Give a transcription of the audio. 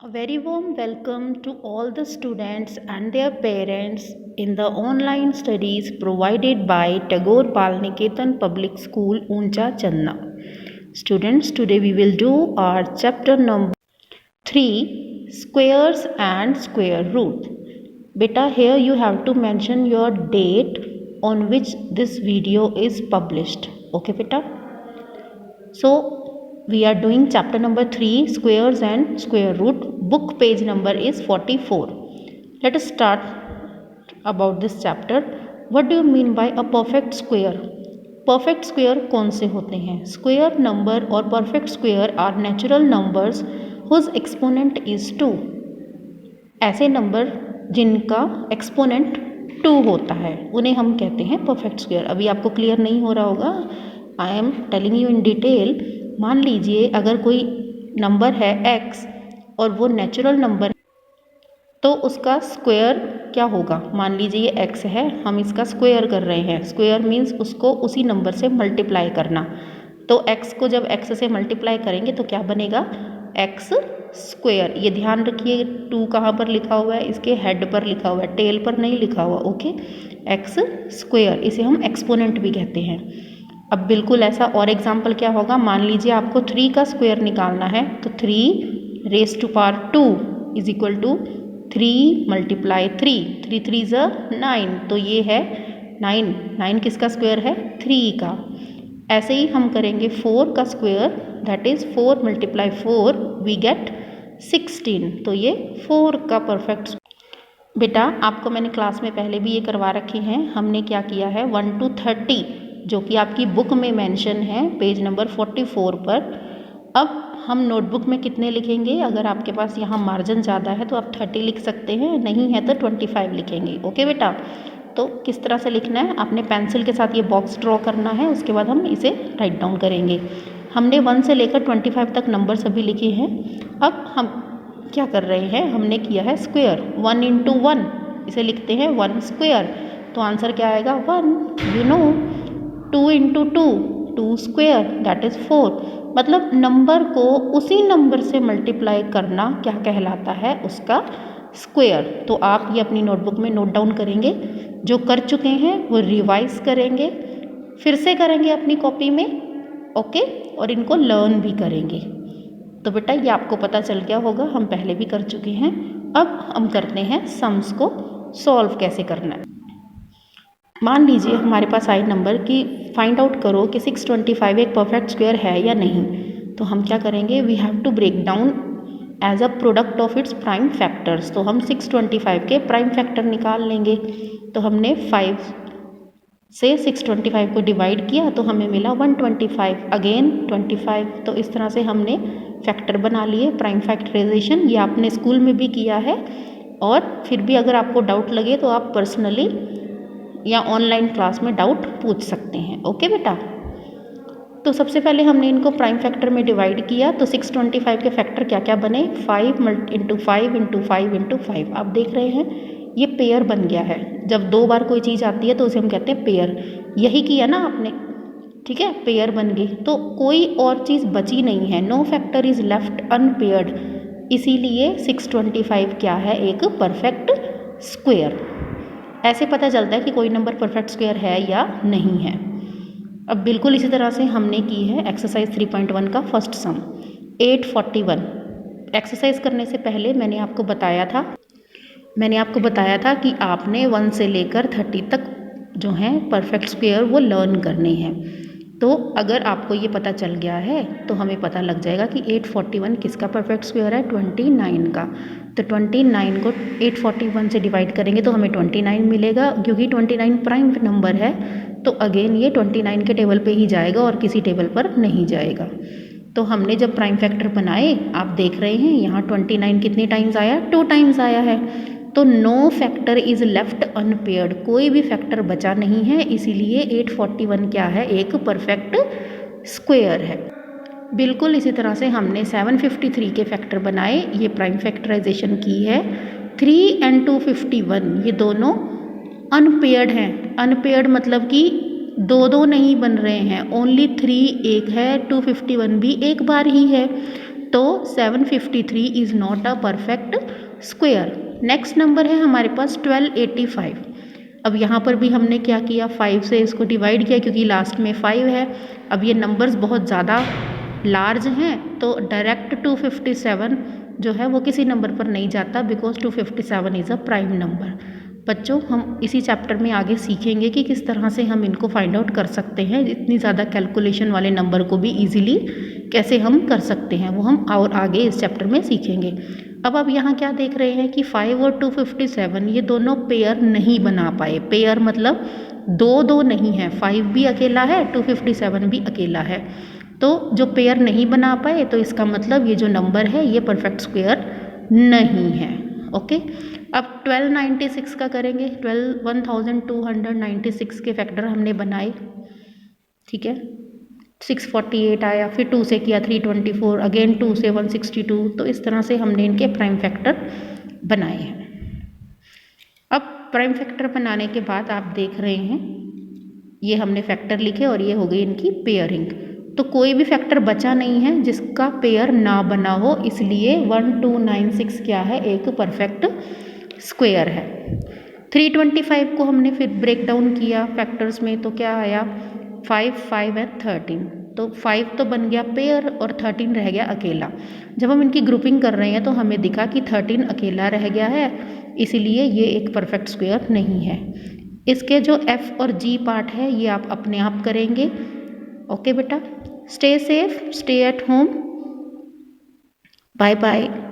A very warm welcome to all the students and their parents in the online studies provided by Tagore Balniketan Public School, Uncha, Channa. Students, today we will do our chapter number 3, Squares and Square Root. Beta, here you have to mention your date on which this video is published. Okay, beta? So, we are doing chapter number 3, Squares and Square Root. Book page number is 44. Let us start about this chapter. What do you mean by a perfect square? Perfect square कौन से होते हैं? Square number और perfect square are natural numbers whose exponent is 2. ऐसे number जिनका exponent 2 होता है उन्हें हम कहते हैं परफेक्ट स्क्वायर. अभी आपको क्लियर नहीं हो रहा होगा, I am telling you in detail. मान लीजिए अगर कोई नंबर है x और वो नेचुरल नंबर, तो उसका स्क्वायर क्या होगा? मान लीजिए ये x है, हम इसका स्क्वायर कर रहे हैं. स्क्वायर मीन्स उसको उसी नंबर से मल्टीप्लाई करना. तो x को जब x से मल्टीप्लाई करेंगे तो क्या बनेगा? x square. ये ध्यान रखिए 2 कहाँ पर लिखा हुआ है? इसके हेड पर लिखा हुआ है, टेल पर नहीं लिखा हुआ. ओके, x स्क्वायर, इसे हम एक्सपोनेंट भी कहते हैं. अब बिल्कुल ऐसा और एग्जाम्पल क्या होगा? मान लीजिए आपको 3 का स्क्वायर निकालना है, तो 3 raise to power 2 is equal to 3 multiply 3. 3 3 ज़ 9, तो ये है 9. 9 किसका स्क्वायर है? 3 का. ऐसे ही हम करेंगे 4 का square, that is 4 multiply 4 we get 16. तो ये 4 का परफेक्ट. बेटा आपको मैंने क्लास में पहले भी ये करवा रखे हैं. हमने क्या किया है 1 to 30 जो कि आपकी बुक में मेंशन है पेज नंबर 44 पर. अब हम नोटबुक में कितने लिखेंगे? अगर आपके पास यहाँ मार्जिन ज़्यादा है तो आप 30 लिख सकते हैं, नहीं है तो 25 लिखेंगे. ओके बेटा, तो किस तरह से लिखना है? आपने पेंसिल के साथ ये बॉक्स ड्रॉ करना है, उसके बाद हम इसे राइट डाउन करेंगे. हमने 1 से लेकर 25 तक नंबर सभी लिखे हैं. अब हम क्या कर रहे हैं? हमने किया है स्क्वायर. 1 into 1 इसे लिखते हैं 1 स्क्वायर. तो आंसर क्या आएगा? 1. You know 2 into 2 2 square, that is 4. मतलब नंबर को उसी नंबर से मल्टीप्लाई करना क्या कहलाता है? उसका स्क्वायर. तो आप ये अपनी नोटबुक में नोट डाउन करेंगे. जो कर चुके हैं वो रिवाइज करेंगे, फिर से करेंगे अपनी कॉपी में. ओके, और इनको लर्न भी करेंगे. तो बेटा ये आपको पता चल गया होगा, हम पहले भी कर चुके हैं. अब हम करते हैं सम्स को सॉल्व कैसे करना है. मान लीजिए हमारे पास आए नंबर की फाइंड आउट करो कि 625 एक परफेक्ट स्क्वायर है या नहीं. तो हम क्या करेंगे? We have to break down as a product of its prime factors. तो हम 625 के प्राइम फैक्टर निकाल लेंगे. तो हमने 5 से 625 को डिवाइड किया तो हमें मिला 125, अगेन 25. तो इस तरह से हमने फैक्टर बना लिए, प्राइम फैक्टराइजेशन. ये आपने स्कूल में भी किया है, और फिर भी अगर आपको डाउट लगे तो आप पर्सनली या ऑनलाइन क्लास में डाउट पूछ सकते हैं. ओके बेटा, तो सबसे पहले हमने इनको प्राइम फैक्टर में डिवाइड किया. तो 625 के फैक्टर क्या क्या बने? 5 इंटू 5 इंटू 5 इंटू 5. आप देख रहे हैं ये पेयर बन गया है. जब 2 बार कोई चीज़ आती है तो उसे हम कहते हैं पेयर. यही किया ना आपने, ठीक है, पेयर बन गई. तो कोई और चीज़ बची नहीं है. No factor is left unpaired. इसीलिए 625 क्या है? एक परफेक्ट स्क्वायर. ऐसे पता चलता है कि कोई नंबर परफेक्ट स्क्वायर है या नहीं है. अब बिल्कुल इसी तरह से हमने की है एक्सरसाइज 3.1 का फर्स्ट सम 841. एक्सरसाइज करने से पहले मैंने आपको बताया था कि आपने 1 से लेकर 30 तक जो हैं परफेक्ट स्क्वायर वो लर्न करने हैं. तो अगर आपको ये पता चल गया है तो हमें पता लग जाएगा कि 841 किसका परफेक्ट स्क्वायर है? 29 का. तो 29 को 841 से डिवाइड करेंगे तो हमें 29 मिलेगा. क्योंकि 29 प्राइम नंबर है तो अगेन ये 29 के टेबल पे ही जाएगा और किसी टेबल पर नहीं जाएगा. तो हमने जब प्राइम फैक्टर बनाए, आप देख रहे हैं यहाँ 29 कितने टाइम्स आया? 2 टाइम्स आया है. तो no factor is left unpaired. कोई भी फैक्टर बचा नहीं है, इसीलिए 841 क्या है? एक परफेक्ट स्क्वायर है. बिल्कुल इसी तरह से हमने 753 के फैक्टर बनाए. ये प्राइम फैक्टराइजेशन की है. 3 and 251 ये दोनों अनपेयर्ड हैं. अनपेयर्ड मतलब कि 2 नहीं बन रहे हैं. ओनली 3 एक है, 251 भी एक बार ही है. तो 753 is not a perfect square. Next number है हमारे पास 1285। अब यहाँ पर भी हमने क्या किया, 5 से इसको डिवाइड किया क्योंकि लास्ट में 5 है। अब ये नंबर्स बहुत ज़्यादा लार्ज हैं तो डायरेक्ट 257 जो है वो किसी नंबर पर नहीं जाता, because 257 is a prime number. बच्चों हम इसी चैप्टर में आगे सीखेंगे कि किस तरह से हम इनको फाइंड आउट कर सकते हैं, इतनी ज़्यादा कैलकुलेशन वाले नंबर को भी इजीली कैसे हम कर सकते हैं, वो हम और आगे इस चैप्टर में सीखेंगे। अब आप यहाँ क्या देख रहे हैं कि 5 और 257 ये दोनों पेयर नहीं बना पाए। पेयर मतलब दो दो नहीं है, 5 भी अकेला है, 257 भी अकेला है। तो जो पेयर नहीं बना पाए तो इसका मतलब ये जो नंबर है ये परफेक्ट स्क्वायर नहीं है। ओके, अब 1296 का करेंगे। 1296 के फैक्टर हमने बनाए, ठीक है। 648 आया, फिर 2 से किया 324, अगेन 2 से 162। तो इस तरह से हमने इनके प्राइम फैक्टर बनाए हैं। अब प्राइम फैक्टर बनाने के बाद आप देख रहे हैं ये हमने फैक्टर लिखे और ये हो गई इनकी पेयरिंग। तो कोई भी फैक्टर बचा नहीं है जिसका पेयर ना बना हो, इसलिए 1296 क्या है, एक परफेक्ट स्क्वायर है। 325 को हमने फिर ब्रेक डाउन किया फैक्टर्स में, तो क्या आया 5, 5 एंड 13। तो 5 तो बन गया पेयर और 13 रह गया अकेला। जब हम इनकी ग्रुपिंग कर रहे हैं तो हमें दिखा कि 13 अकेला रह गया है, इसीलिए ये एक परफेक्ट स्क्वायर नहीं है। इसके जो F और G पार्ट है ये आप अपने आप करेंगे। ओके बेटा, stay safe, stay at home, bye bye.